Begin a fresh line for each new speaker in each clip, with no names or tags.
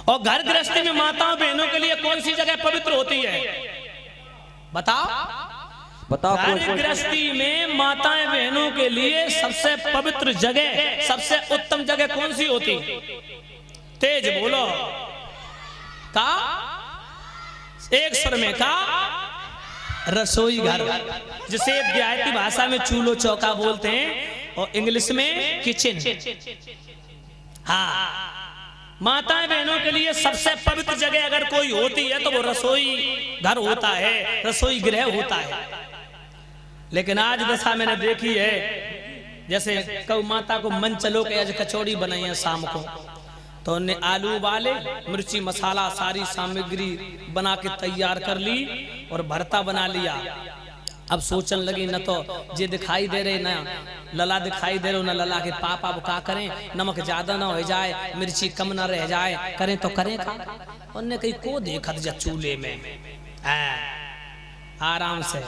और घर गृहस्थी में माताओं बहनों के लिए कौन सी जगह पवित्र होती है? बताओ बताओ। घर गृहस्थी में माताएं बहनों के लिए सबसे पवित्र जगह, सबसे उत्तम जगह कौन सी होती? तेज बोलो। का एक स्वर में का? रसोई घर, जिसे देहाती भाषा में चूल्हो चौका बोलते हैं और इंग्लिश में किचन। हाँ, माताएं बहनों के लिए सबसे पवित्र जगह अगर कोई होती है तो वो रसोई घर होता है, रसोई गृह होता है। लेकिन आज दशा मैंने देखी है, जैसे कौ माता को मन चलो के आज कचौड़ी बनाई है शाम को, तो उन्हें आलू उबाले, मिर्ची मसाला सारी सामग्री बना के तैयार कर ली और भरता बना लिया। अब सोचने लगी न तो जे दिखाई दे रहे ना लला दिखाई दे रहे, न लला के पापा वो का करें, नमक ज्यादा ना हो जाए, मिर्ची कम ना रह जाए, करें तो करें का। उन्हें कहीं को देखा जा चूल्हे में आराम से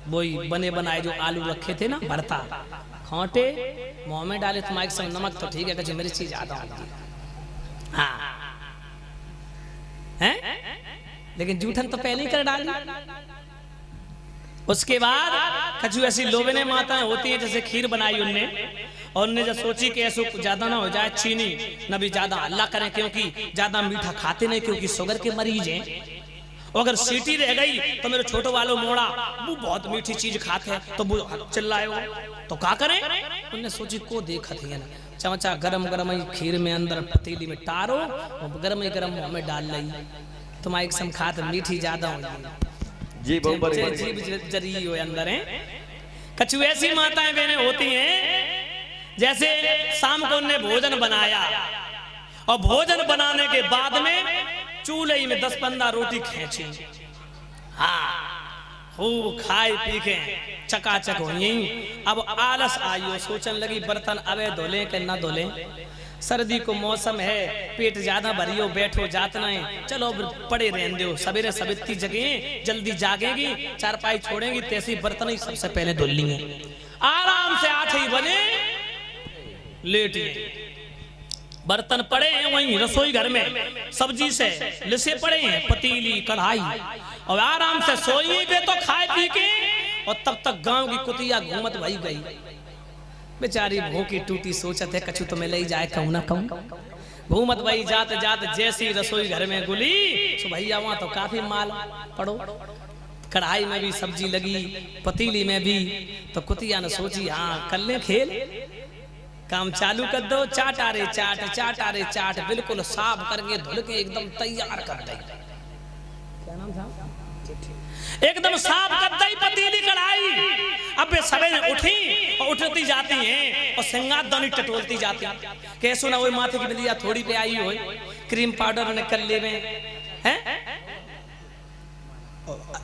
वही बने बनाए जो आलू रखे थे ना भरता, खोटे मुँह में डाले तो माइक सब नमक तो ठीक है, कहीं मिर्ची ज्यादा होगी। हाँ हैं, लेकिन जूठन तो पहले ही कर डाली। उसके बाद कछु ऐसी लोभने माताएं होती हैं, जैसे खीर बनाई उनने, और उनने जब सोची कि ऐसा ज्यादा ना हो जाए, चीनी न भी ज्यादा हल्ला करें, क्योंकि ज्यादा मीठा खाते नहीं, क्योंकि शुगर के मरीज हैं। अगर सीटी रह गई तो मेरे छोटे वालों मोड़ा वो बहुत मीठी चीज खाते हैं तो वो चिल्लाए हो, तो क्या करें? उनने सोची को देखा थी ना, चमचा गरम गरम खीर में अंदर पतीली में टारो और गरम ही गरम मुंह में डाल ली, तुम एक सम खाते मीठी ज्यादा हो जी जीभ जरी हो अंदर है। कछु ऐसी माताएं बहनें होती हैं, जैसे शाम को उन्हें भोजन बनाया और भोजन बनाने के बाद में चूल्हे में 10-15 रोटी खींची। हाँ, खूब खाए पी के चकाचक हुई। अब आलस आयो, सोचने लगी बर्तन अबे धोले के ना धोले, सर्दी को मौसम है, पेट ज्यादा भरियो, बैठो जात नहीं, चलो पड़े रहने दो, सवेरे सवेती जगह जल्दी जागेगी, चारपाई छोड़ेंगी, तैसी बर्तन ही सबसे पहले धुल लेंगे। आराम से 8 ही बजे लेटिए, बर्तन पड़े हैं वहीं रसोई घर में, सब्जी से लिसे पड़े हैं, पतीली कढ़ाई, और आराम से सोइए तो खाए पी के, और तब तक गांव की कुतिया घूमत वही गई। बेचारी भूखी टूटी सोचत है कछु तो मैं ले जाए कहूँ ना कहूँ, घूमत वही जाते जाते जैसी रसोई घर में गुली सो भैया वहां तो काफी माल पड़ो, कढ़ाई में भी सब्जी लगी, पतीली में भी, तो कुतिया ने सोची हाँ कर ले खेल, काम चालू कर दो, चाटा रे चाट, चाटा रे चाट, बिल्कुल साफ करके धुल के एकदम तैयार कर दे। क्या नाम था? एकदम साफ कर दई पतीली कढ़ाई। अब वे सवेरे उठी और उठती जाती हैं और सिंगार दानी टटोलती जाती हैं, कैसो ना वो माथे की बिंदिया थोड़ी पे आई हो, क्रीम पाउडर ने कर ले में हैं,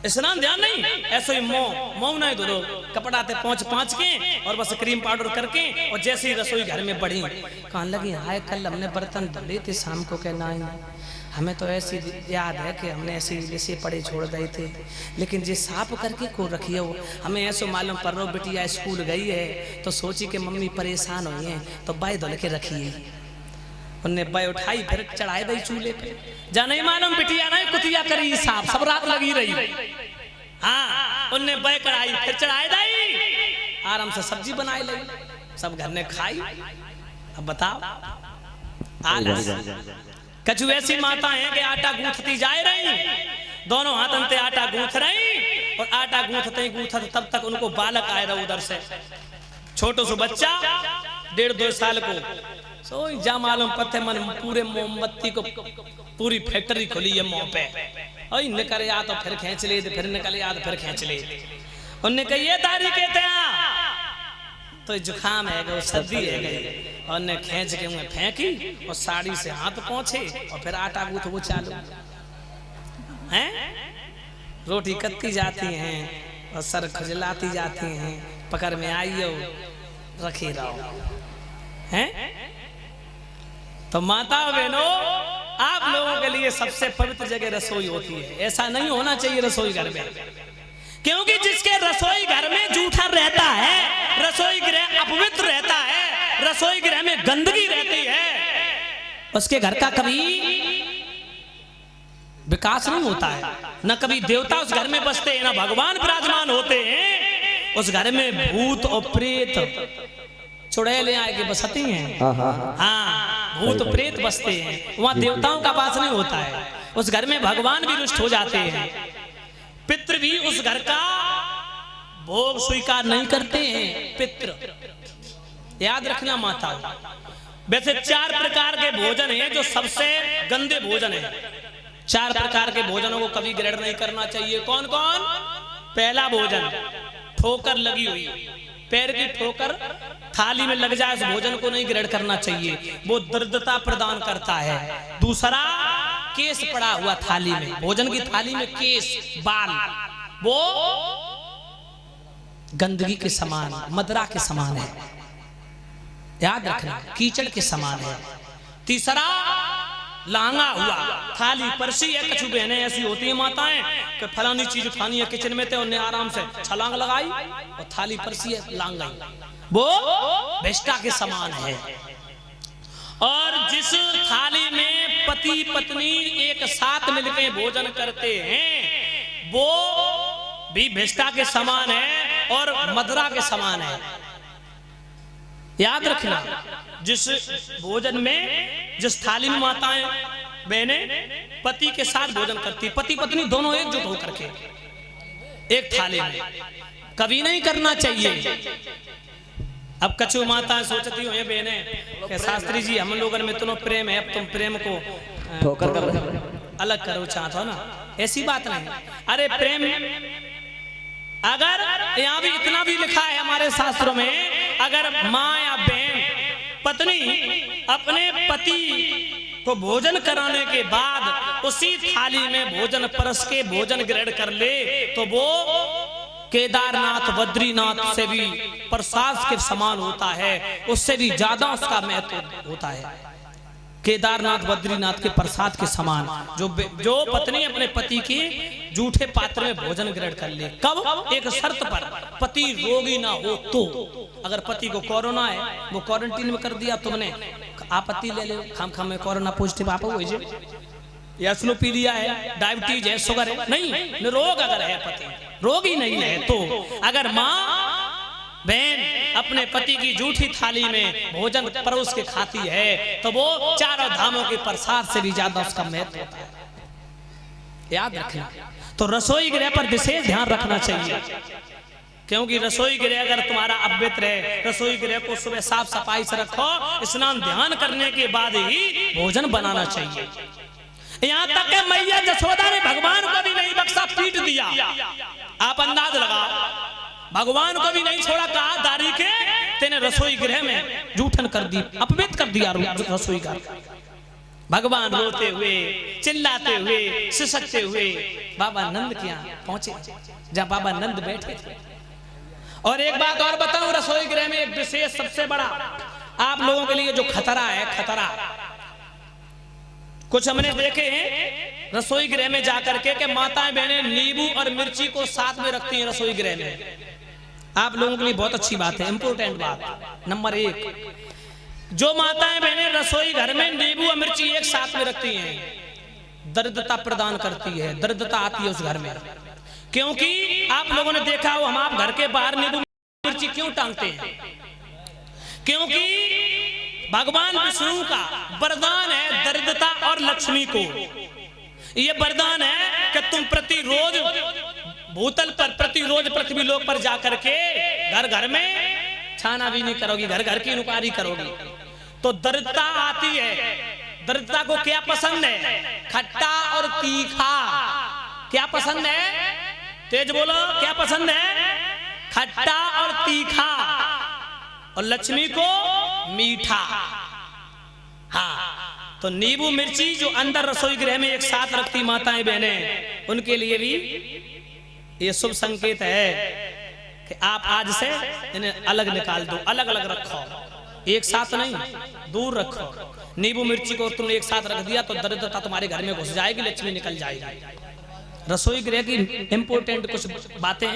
स्नान ध्यान नहीं, ऐसे ही मोह नहीं धो, कपड़ा ते पहुंच के और बस क्रीम पाउडर करके, और जैसे ही रसोई घर में बढ़ी कहने लगी हाय कल हमने बर्तन धुले थे शाम को, कहना हमें तो ऐसी याद है कि हमने ऐसे जैसे पड़े छोड़ गए थे, लेकिन जे साफ करके को रखी है वो हमें ऐसा मालूम पर रो बिटिया स्कूल गई है, तो सोची कि मम्मी परेशान हुई है तो बाय धुल के रखी है। उन्हें बाय उठाई फिर चढ़ाए दी चूल्हे पे, जा नहीं मालूम बिटिया नहीं कुतिया करी साफ, सब रात लगी रही। हाँ, उन्हें बाय कढ़ाई फिर चढ़ाए दी, आराम से सब्जी बनाई ली, सब घर ने खाई। अब बताओ आलस। कछु ऐसी माता है कि आटा गूंथती जाए रही, दोनों हाथ अंते आटा गूंथ रही, और आटा गूंथते गूंथते तब तक उनको बालक आए रहा उधर से, छोटो सो बच्चा 1.5-2 साल को, सो जा मालूम पत्ते मन पूरे मोमबत्ती को पूरी फैक्ट्री खुली है मुंह पे, और निकल या तो फिर खींच ले, फिर निकल या तो फिर खींच ले। उन्हें कही ये तारी कहते हैं तो जुखाम है गो, सर्दी है गई, और ने खींच के उन्हें फेंकी और साड़ी से हाथ पहुंचे और फिर आटा गूंथ वो चालू हैं, रोटी कत्ती जाती हैं और सर खुजलाती जाती हैं, पकड़ में आइयो रखी रहो हैं। तो माता बहनों आप लोगों के लिए सबसे पवित्र जगह रसोई होती है, ऐसा नहीं होना चाहिए रसोई घर में, क्योंकि जिसके रसोई घर में जूठा रहता है, रसोई गृह अपवित्र रहता है, रसोई गृह में गंदगी रहती है, उसके घर का कभी विकास नहीं होता है। न कभी देवता उस घर में बसते हैं, न भगवान विराजमान होते हैं। उस घर में भूत और प्रेत चुड़ैलें आके बसती हैं। हाँ, भूत प्रेत बसते हैं, वहां देवताओं का वास नहीं होता है। उस घर में भगवान भी रुष्ट हो जाते हैं। पितृ भी उस घर का भोग स्वीकार नहीं करते हैं। पितृ याद रखना माता। वैसे 4 प्रकार के भोजन हैं जो सबसे गंदे भोजन है। 4 प्रकार के भोजनों को कभी ग्रहण नहीं करना चाहिए। कौन कौन? पहला भोजन, ठोकर लगी हुई, पैर की ठोकर थाली में लग जाए, उस भोजन को नहीं ग्रहण करना चाहिए, वो दर्दता प्रदान करता है। दूसरा, केस पड़ा हुआ थाली में, भोजन की थाली में केस बाल, वो गंदगी के समान, मदरा के समान है, याद रखना, कीचड़ के समान है। तीसरा, लांगा हुआ थाली परसी है। कछु बहनें ऐसी होती हैं माताएं कि फलानी चीज खानी है किचन में थे, उन्हें आराम से छलांग लगाई और थाली परसी है, लांग गई, वो भेष्टा के समान है। और जिस थाली में पति पत्नी एक साथ मिलकर भोजन करते हैं वो भी भेष्टा के समान है और मदरा के समान है। याद रखना, जिस भोजन में, जिस थाली में माताएं बहनें पति के साथ भोजन करती, पति पत्नी दोनों एकजुट होकर के एक थाली में, कभी नहीं करना चाहिए। अब कछु माताएं सोचती हुई बहनें कि शास्त्री जी हम लोगों में इतना प्रेम है, अब तुम प्रेम को अलग करो चाहते हो ना, ऐसी बात नहीं। अरे प्रेम, अगर यहाँ भी इतना भी लिखा है हमारे शास्त्रों में, अगर माँ या बहन पत्नी अपने पति को भोजन कराने के बाद उसी थाली में भोजन परस के भोजन ग्रहण कर ले तो वो केदारनाथ बद्रीनाथ से भी प्रसाद के समान होता है, उससे भी ज्यादा उसका महत्व होता है। केदारनाथ बद्रीनाथ के प्रसाद के समान जो पत्नी अपने पति के जूठे पात्र में भोजन ग्रहण कर ले। कब? एक शर्त पर, पति रोगी ना हो तो। अगर पति को कोरोना है, वो क्वारंटीन में कर दिया तुमने, आपत्ति ले ले, खाम में कोरोना पॉजिटिव आप हो या स्लो पी लिया है, डायबिटीज है, शुगर है, नहीं, निरोग अगर है पति, रोगी नहीं है तो। अगर माँ बहन अपने पति की जूठी थाली में भोजन परोस के खाती है तो वो चारों धामों के प्रसाद से भी ज्यादा उसका महत्व होता है। याद रखना। तो रसोई गृह पर विशेष ध्यान रखना चाहिए, क्योंकि रसोई गृह अगर तुम्हारा अपवित्र है, रसोई गृह को सुबह साफ सफाई से रखो, स्नान ध्यान करने के बाद ही भोजन बनाना चाहिए। यहाँ तक कि मैया जसोदा ने भगवान को भी नहीं बख्शा, पीट दिया। आप अंदाज लगाओ, भगवान को भी नहीं छोड़ा, कहा दारी के तेने रसोई गृह में जूठन कर दी, अपवित्र कर दिया रसोई घर। भगवान रोते हुए, चिल्लाते हुए, सिसकते हुए बाबा नंद के यहाँ पहुंचे, जहाँ बाबा नंद बैठे थे। और एक बात और बताऊं, रसोई गृह में एक विशेष सबसे बड़ा आप लोगों के लिए जो खतरा है, खतरा कुछ हमने देखे हैं रसोई गृह में जाकर के माताएं बहनें नींबू और मिर्ची को साथ में रखती हैं रसोई गृह में। आप लोगों के लिए बहुत अच्छी बात है, इंपोर्टेंट बात नंबर 1, जो माताएं बहनें रसोई घर में नींबू और मिर्ची एक साथ में रखती हैं, दरिद्रता प्रदान करती है, दरिद्रता आती है उस घर में। क्योंकि आप लोगों ने देखा हो, हम आप घर के बाहर नींबू मिर्ची क्यों टांगते हैं? क्योंकि भगवान विष्णु का वरदान है दरिद्रता और लक्ष्मी को। ये वरदान है कि तुम प्रतिरोज भूतल पर, प्रतिरोज पृथ्वी लोक पर जाकर के घर घर में छाना भी नहीं करोगी, घर घर की इनक्वायरी करोगी तो दरिद्रता आती है। दरिद्रता को क्या पसंद है? खट्टा और तीखा। क्या पसंद है? तेज बोलो, क्या पसंद है? खट्टा और तीखा। और लक्ष्मी को मीठा। हाँ, तो नींबू मिर्ची जो अंदर रसोई गृह में एक साथ रखती माताएं बहनें, उनके लिए भी ये शुभ संकेत है कि आप आज से इन्हें अलग निकाल दो, अलग अलग रखो, एक साथ नहीं, दूर रखो। नींबू मिर्ची को तुमने एक साथ रख दिया तो दरिद्रता तुम्हारे घर में घुस जाएगी, लक्ष्मी निकल जाएगी। रसोई गृह की इंपोर्टेंट कुछ बातें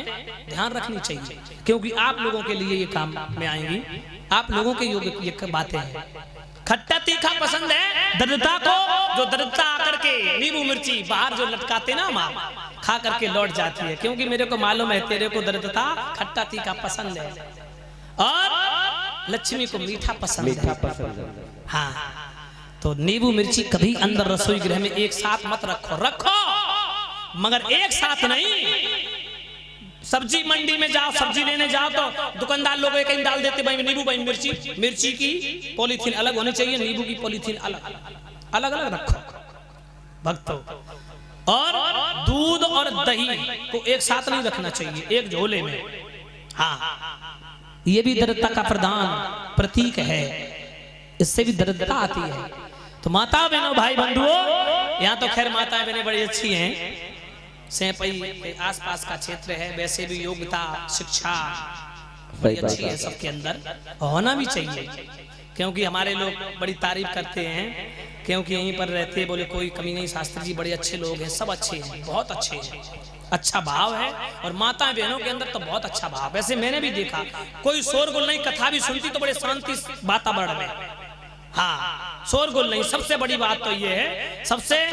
ध्यान रखनी चाहिए, क्योंकि आप लोगों के लिए ये काम में आएंगी, आप लोगों के योग्य ये बातें हैं। खट्टा तीखा पसंद है दरिद्रता को, जो दरिद्रता आकर के नींबू मिर्ची बाहर जो लटकाते ना माँ, खा करके लौट जाती है, क्योंकि मेरे को मालूम है तेरे को दर्द था, खट्टा तीखा पसंद है और लक्ष्मी को मीठा पसंद है। हाँ, तो नींबू मिर्ची कभी अंदर रसोई गृह में एक साथ मत रखो, मगर एक साथ नहीं। सब्जी मंडी में जाओ, सब्जी लेने जाओ तो दुकानदार लोग एक डाल देते, भाई नींबू, भाई मिर्ची। मिर्ची की पॉलीथीन अलग होनी चाहिए, नींबू की पॉलीथीन अलग अलग रखो भक्तों। और दूध और दही को एक साथ नहीं रखना चाहिए, एक झोले में। हाँ, ये भी दरिद्रता का प्रतीक है, इससे भी दरिद्रता आती है। तो माता बहनों, भाई बंधुओं, यहाँ तो खैर माताएं बहनें बड़ी अच्छी हैं, सैंपई के आसपास का क्षेत्र है, वैसे भी योग्यता शिक्षा बड़ी अच्छी है सबके अंदर, होना भी चाहिए, क्योंकि हमारे लोग बड़ी तारीफ करते हैं, क्योंकि यहीं पर रहते, बोले कोई कमी नहीं, शास्त्री जी बड़े अच्छे लोग हैं, सब अच्छे हैं, बहुत अच्छे हैं, अच्छा भाव है। और माता बहनों के अंदर तो बहुत अच्छा भाव। वैसे मैंने भी देखा, कोई शोरगुल नहीं, कथा भी सुनती तो बड़े शांति वातावरण में। हाँ, शोरगुल नहीं। सबसे बड़ी बात तो ये है, सबसे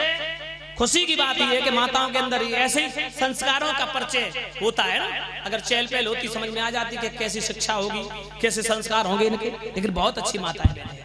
खुशी की बात यह है कि माताओं के अंदर ऐसे ही संस्कारों का परिचय होता है ना। अगर चहल पहल होती, समझ में आ जाती कि कैसी शिक्षा होगी, कैसे संस्कार होंगे इनके, लेकिन बहुत अच्छी माताएं बहनें हैं।